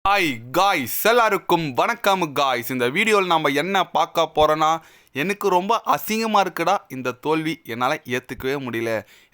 Hi guys, எல்லாருக்கும் வணக்கம் guys. இந்த வீடியோவில் நம்ம என்ன பார்க்க போகிறோன்னா, எனக்கு ரொம்ப அசிங்கமாக இருக்குடா இந்த தோல்வி, என்னால் ஏற்றுக்கவே முடியல.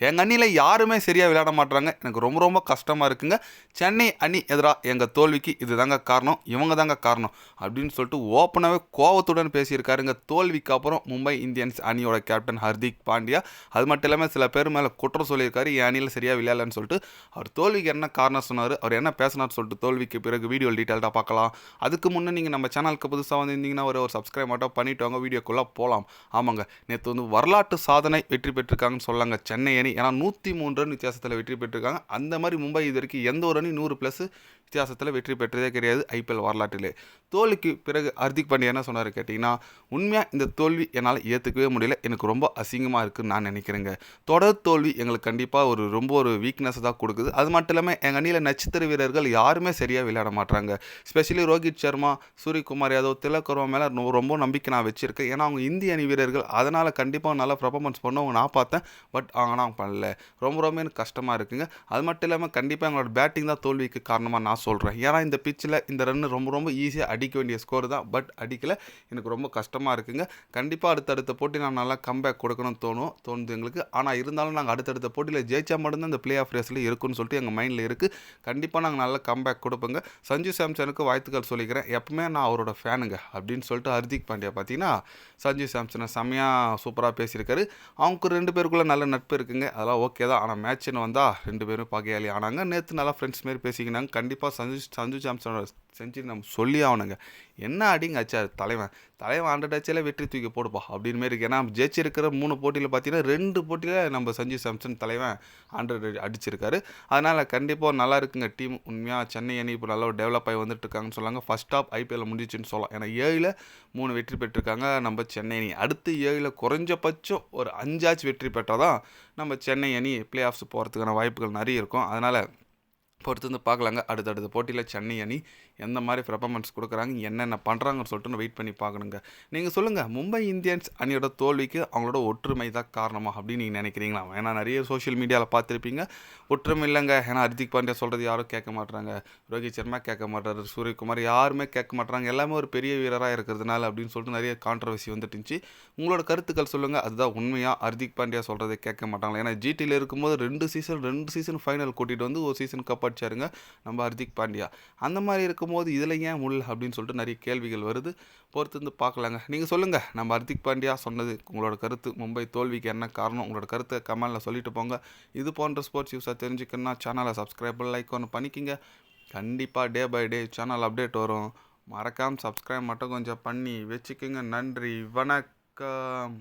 எங்கள் அணியில் யாருமே சரியாக விளையாட மாட்டுறாங்க, எனக்கு ரொம்ப ரொம்ப கஷ்டமாக இருக்குங்க. சென்னை அணி எதிராக எங்கள் தோல்விக்கு இது தாங்க காரணம், இவங்க தாங்க காரணம் அப்படின்னு சொல்லிட்டு ஓப்பனாகவே கோவத்துடன் பேசியிருக்காருங்க. தோல்விக்கு அப்புறம் மும்பை இந்தியன்ஸ் அணியோட கேப்டன் ஹர்திக் பாண்டியா. அது மட்டும் இல்லாமல் சில பேர் மேலே குற்றம் சொல்லியிருக்காரு, என் அணியில் சரியாக விளையாடலன்னு சொல்லிட்டு. அவர் தோல்விக்கு என்ன காரணம் சொன்னார், அவர் என்ன பேசினார் சொல்லிட்டு தோல்விக்கு பிறகு வீடியோ டீட்டெயில்டாக பார்க்கலாம். அதுக்கு முன்னே நீங்கள் நம்ம சேனலுக்கு புதுசாக வந்திருந்தீங்கன்னா ஒரு சப்ஸ்கிரைப் மட்டும் பண்ணிவிட்டு வாங்க, வீடியோக்குள்ளே போகலாம். ஆமாங்க, நேற்று வரலாற்று சாதனை வெற்றி பெற்றிருக்காங்கன்னு சொல்லாங்க சென்னை அணி. ஏன்னா 103 ரன் வித்தியாசத்தில் வெற்றி பெற்றிருக்காங்க. அந்த மாதிரி மும்பை இது வரைக்கும் எந்த ஒரு அணி 100+ வித்தியாசத்தில் வெற்றி பெற்றதே கிடையாது ஐபிஎல் வரலாற்றிலே. தோல்விக்கு பிறகு ஹர்திக் பாண்டியா என்ன சொன்னார் கேட்டிங்கன்னா, உண்மையாக இந்த தோல்வி என்னால் ஏற்றுக்கவே முடியல, எனக்கு ரொம்ப அசிங்கமாக இருக்குதுன்னு நான் நினைக்கிறேங்க. தொடர் தோல்வி எங்களுக்கு கண்டிப்பாக ரொம்ப ஒரு வீக்னஸ் தான் கொடுக்குது. அது மட்டும் இல்லாமல் எங்கள் அணியில் நட்சத்திர வீரர்கள் யாருமே சரியாக விளையாட மாட்டாங்க. ஸ்பெஷலி ரோஹித் சர்மா, சூரியகுமார் யாதவ், திலக் வர்மா மேலே ரொம்ப நம்பிக்கை நான் வச்சுருக்கேன். ஏன்னா அவங்க இந்திய அணி வீரர்கள், அதனால் கண்டிப்பாக நல்லா பர்ஃபார்மன்ஸ் பண்ணவங்க நான் பார்த்தேன். பட் ஆனால் பண்ணல, ரொம்ப எனக்கு கஷ்டமாக இருக்குங்க. அது மட்டும் இல்லாமல் கண்டிப்பாக எங்களோட பேட்டிங் தான் தோல்விக்கு காரணமாக நான் சொல்கிறேன். ஏன்னா இந்த பிச்சில் இந்த ரன் ரொம்ப ஈஸியாக அடிக்க வேண்டிய ஸ்கோர் தான், பட் அடிக்கலை. எனக்கு ரொம்ப கஷ்டமாக இருக்குங்க. கண்டிப்பாக அடுத்தடுத்த போட்டி நான் நல்லா கம்பேக் கொடுக்கணும்னு தோணுது எங்களுக்கு. ஆனால் இருந்தாலும் நாங்கள் அடுத்தடுத்த போட்டியில் ஜெயிச்சா மட்டும்தான் இந்த பிளே ஆஃப் ரேஸில் இருக்குன்னு சொல்லிட்டு எங்கள் மைண்டில் இருக்குது. கண்டிப்பாக நாங்கள் நல்லா கம்பேக் கொடுப்போங்க. சஞ்சு சாம்சனுக்கு வாழ்த்துக்கள் சொல்லிக்கிறேன், எப்பவுமே நான் அவரோட ஃபேனுங்க அப்படின்னு சொல்லிட்டு. ஹர்திக் பாண்டியா பார்த்தீங்கன்னா சஞ்சு சாம்சனை செம்மையாக சூப்பராக பேசியிருக்காரு. அவங்க 2 பேருக்குள்ளே நல்ல நட்பு இருக்குங்க, அதெல்லாம் ஓகே தான். ஆனால் மேட்ச்னு வந்தால் 2 பேரும் பகையாளி ஆனாங்க. நேற்று நல்லா ஃப்ரெண்ட்ஸ் மாரி பேசிக்கினாங்க. கண்டிப்பாக சஞ்சு சாம்சனோட செஞ்சுரி நம்ம சொல்லி ஆகணுங்க. என்ன அடிங்க ஆச்சார் தலைவன் 100 அச்சில் வெற்றி தூக்கி போடுப்பா அப்படின்னு மாரி இருக்கு. ஏன்னா ஜெயிச்சிருக்கிற 3 போட்டியில் பார்த்தீங்கன்னா 2 போட்டியில் நம்ம சஞ்சு சாம்சன் தலைவன் 100 அடிச்சிருக்காரு. அதனால் கண்டிப்பாக நல்லா இருக்குங்க டீம். உண்மையாக சென்னை அணி இப்போ நல்லா டெவலப் ஆகி வந்துட்டு இருக்காங்கன்னு சொல்லாங்க. ஃபர்ஸ்ட் ஆஃப் ஐபிஎல் முடிஞ்சிச்சுன்னு சொல்லலாம். ஏன்னா 7ல் 3 வெற்றி பெற்றிருக்காங்க நம்ம சென்னை அணி. அடுத்து 7ல் குறைஞ்சபட்சம் ஒரு 5 வெற்றி பெற்றால் தான் நம்ம சென்னை அணி பிளே ஆஃப்ஸ் போகிறதுக்கான வாய்ப்புகள் நிறைய இருக்கும். அதனால் பொறுத்து வந்து பார்க்கலாங்க. அடுத்தடுத்த போட்டியில் சென்னை அணி எந்த மாதிரி பெர்ஃபார்மன்ஸ் கொடுக்குறாங்க, என்னென்ன பண்ணுறாங்கன்னு சொல்லிட்டு வெயிட் பண்ணி பார்க்கணுங்க. நீங்கள் சொல்லுங்கள், மும்பை இந்தியன்ஸ் அணியோட தோல்விக்கு அவங்களோட ஒற்றுமை தான் காரணமா அப்படின்னு நீங்கள் நினைக்கிறீங்களா? ஏன்னா நிறைய சோஷியல் மீடியாவில் பார்த்துருப்பீங்க, ஒற்றுமை இல்லைங்க. ஏன்னா ஹர்திக் பாண்டியா சொல்கிறது யாரும் கேட்க மாட்டாங்க, ரோஹித் சர்மா கேட்க மாட்டார், சூரியகுமார் யாருமே கேட்க மாட்டாங்க, எல்லாமே ஒரு பெரிய வீரராக இருக்கிறதுனால அப்படின்னு சொல்லிட்டு நிறைய கான்ட்ரவர்சி வந்துட்டுருந்துச்சு. உங்களோட கருத்துக்கள் சொல்லுங்கள். அதுதான் உண்மையாக ஹர்திக் பாண்டியா சொல்கிறத கேட்க மாட்டாங்களா? ஏன்னா ஜிடியில் இருக்கும்போது 2 சீசன் ஃபைனல் கூட்டிகிட்டு வந்து ஒரு சீசன் கப் அடிச்சாருங்க நம்ம ஹர்திக் பாண்டியா. அந்த மாதிரி இருக்கும்போது இதில் ஏன் முள் அப்படின்னு சொல்லிட்டு நிறைய கேள்விகள் வருது. பொறுத்து வந்து பார்க்கலாங்க. நீங்கள் சொல்லுங்கள், நம்ம ஹர்திக் பாண்டியா சொன்னது உங்களோட கருத்து, மும்பை தோல்விக்கு என்ன காரணம், உங்களோட கருத்தை கமெண்டில் சொல்லிட்டு போங்க. இது போன்ற ஸ்போர்ட்ஸ் நியூஸாக தெரிஞ்சுக்கணுன்னா சேனலை சப்ஸ்கிரைப் லைக் ஒன்று பண்ணிக்கிங்க. கண்டிப்பாக day by day channel update வரும். மறக்காமல் சப்ஸ்கிரைப் மட்டும் கொஞ்சம் பண்ணி வச்சுக்கோங்க. நன்றி, வணக்கம்.